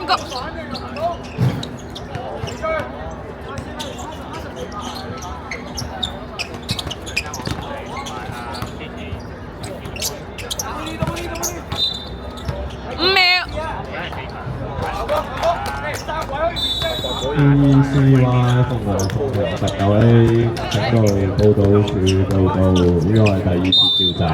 個。5秒。ECY 鳳凰同特9 A 請到報道處報道，呢個係第2次召集。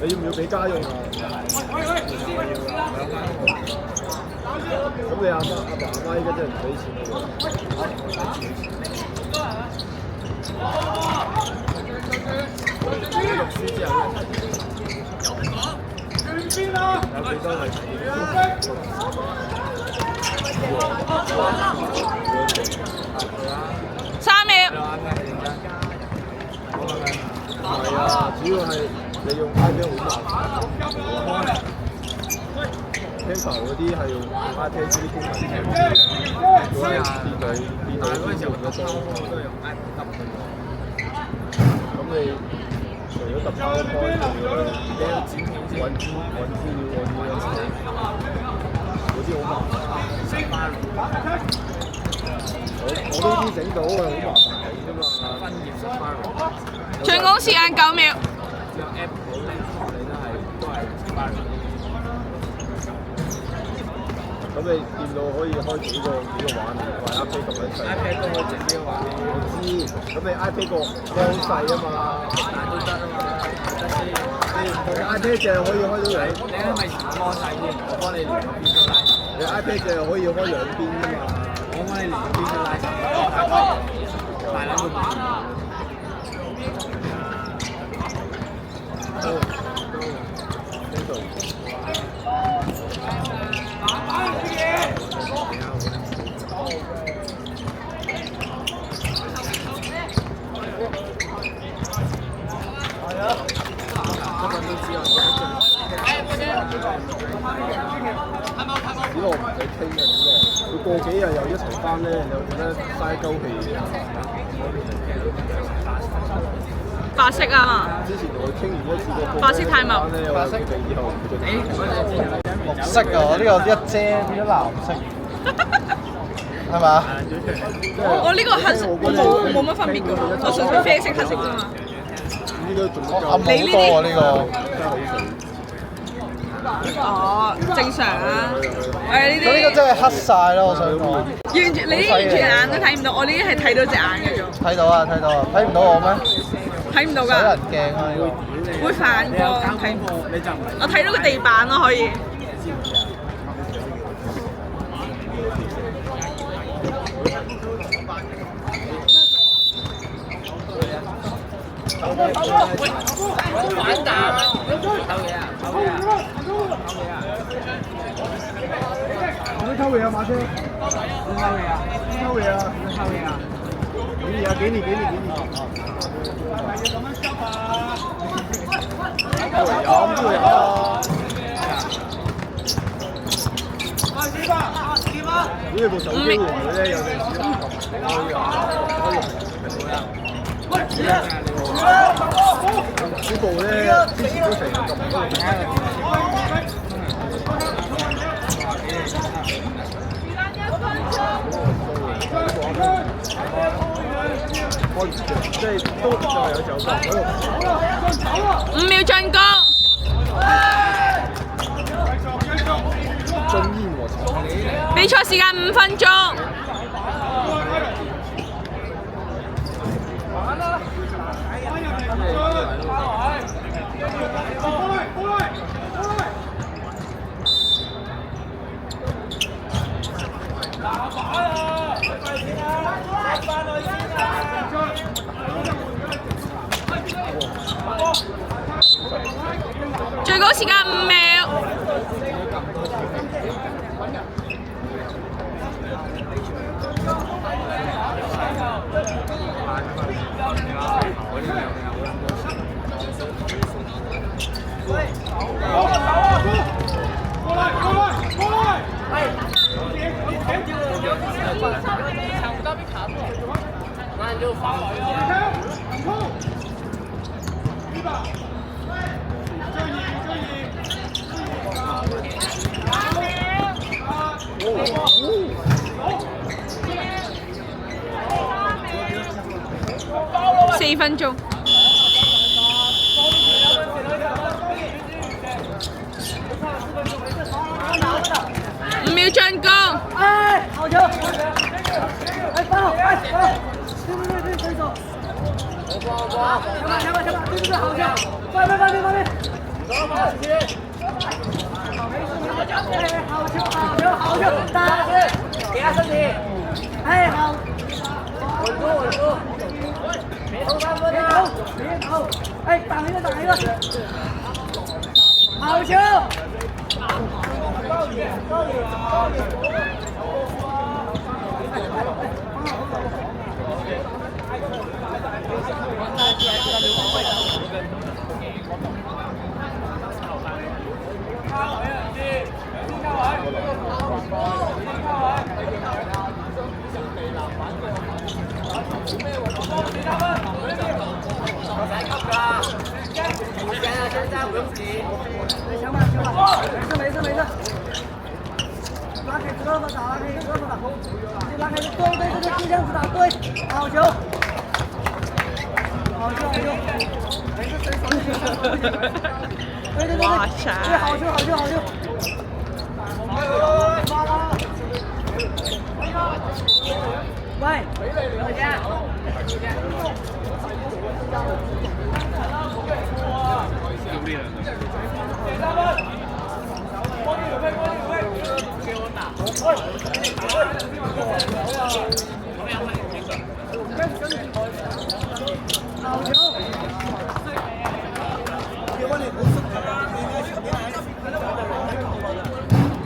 你要唔要俾家用啊？咁你阿爸阿媽依家真係唔俾錢喎。讀書之後有幾多係3秒。係啊，主要係你用 iPad 好麻煩。Pencil 嗰啲係用 iPad 啲功能嘅，如果電腦嗰陣時用得多，都係用 iPad 揼嘅。咁你除咗揼 PowerPoint，仲要揾資料嗰啲好麻煩。我呢啲整到係好麻煩嘅啫嘛。分頁式竣工時間9秒。將 app 好靚，你都係咁你電腦可以開幾個畫面，或者 iPad 同一齊。iPad 都可以整幾個畫面。我知，咁你 iPad 個光細啊嘛，都得啊嘛。你 iPad 淨係可以開到兩。你係咪光細先？我幫你連個邊個拉。你 iPad 淨係可以開兩邊㗎嘛。我幫你連個邊個拉。大兩個邊。都呢度。呢個唔使傾嘅，呢個佢過幾日又一齊翻咧，你又覺得嘥鳩氣。白色啊嘛。之前同佢傾完一次個白色太密。白色以後唔會綠色啊！呢個一遮變咗藍色，係嘛？我呢個黑色冇乜分別㗎，我純粹啡色黑色啫嘛。呢個仲暗好多啊！呢個。哦，正常啊。呢啲。呢個真係黑晒咯！我想講。完全你啲完全眼都睇唔到，我呢啲係睇到隻眼嘅啫。睇到啊！睇到啊！睇唔到我咩？睇唔到㗎。使人鏡啊！會反光睇。我睇到個地板咯，可以。反彈啊！偷嘢啊！偷嘢啊！你偷嘢啊，馬車！你偷嘢啊？偷嘢啊？你偷嘢啊？給你。呢部手機壞咧，有陣時可以呢部咧之前都成日咁多。即係都仲係有時候5秒進攻。中醫和茶。比賽時間5分鐘。最高時間5秒。4分鐘。5秒進攻。好球！翻好，对，伸手。前吧，对，好球！快！好球！打！给他身体。好。稳住！别投！打一个！好球！没事。拉开胳膊打，就拉开，对，就这样子打，对，好球！没事，对，哇塞！对，好球！喂，大家。好球！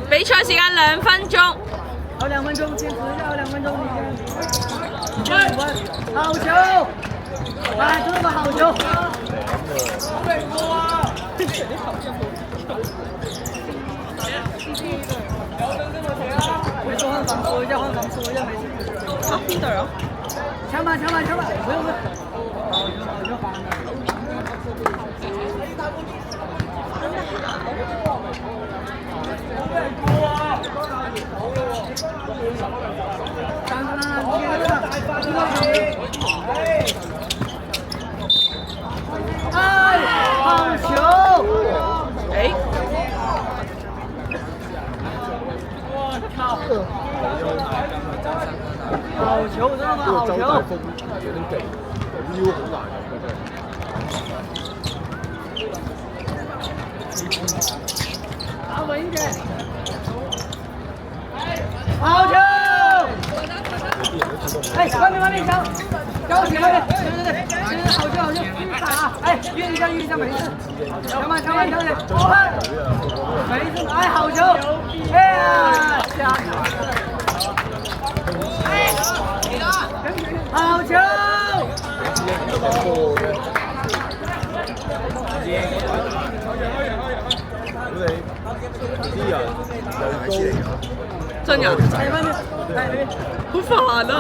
比賽時間2分鐘。還有2分鐘，堅持一下，2分鐘你先。好球！真係好球！換防守一下，沒事。邊隊啊？搶吧，不用。好球！好球，真的好球！周大風有啲技，腰好難嘅真係。打穩一點。好球！外面交起來，對，好球，打！運一下，沒事。搶吧，沒事，好球！好球！真人好煩啊！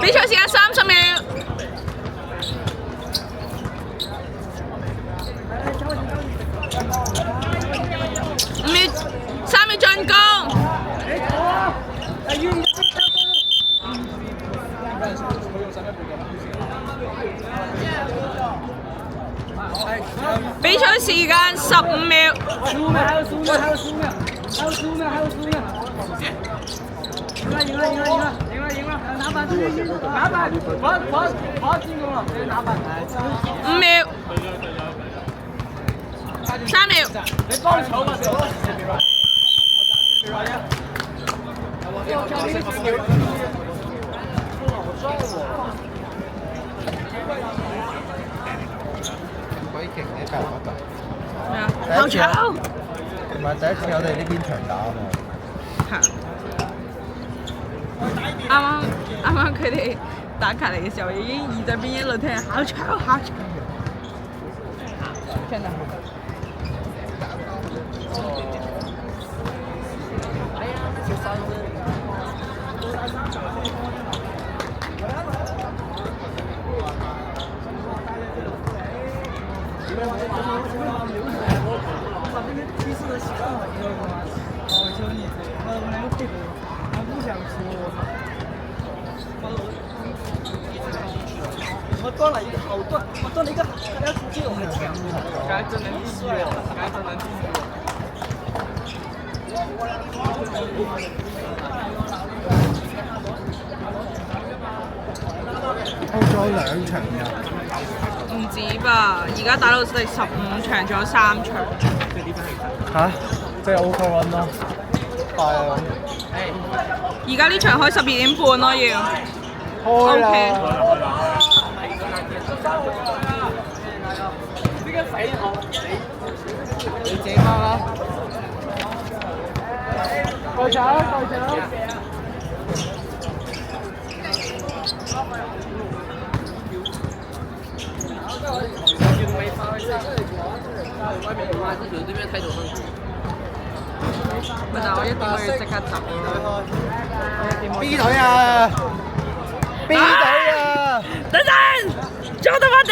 比賽時間30秒。進攻。比賽時間15秒。15秒，還有15秒，還有15秒，還有15秒，還有15秒。贏了！拿板，拿板，不要進攻了，直接拿板。5秒。3秒。你幫球吧，鬼勁嘅球嗰度。咩啊？後場。唔係第一次我哋呢邊長打啊嘛。啱啱佢哋打隔離嘅時候，已經耳仔邊一路聽好吵。真係。我端了一个好端，我端了一个要出去，我们该真能第一了，该真能第一了。歐洲2場㗎。唔止吧，而家打到第15場，仲有3場。嚇？即係 overrun 咯。快啊！而家呢場開12點半咯，要。開啦。你自己翻啦。過場。咪但我一定要即刻走咯。B 隊啊！B 隊啊！等陣，做到我哋。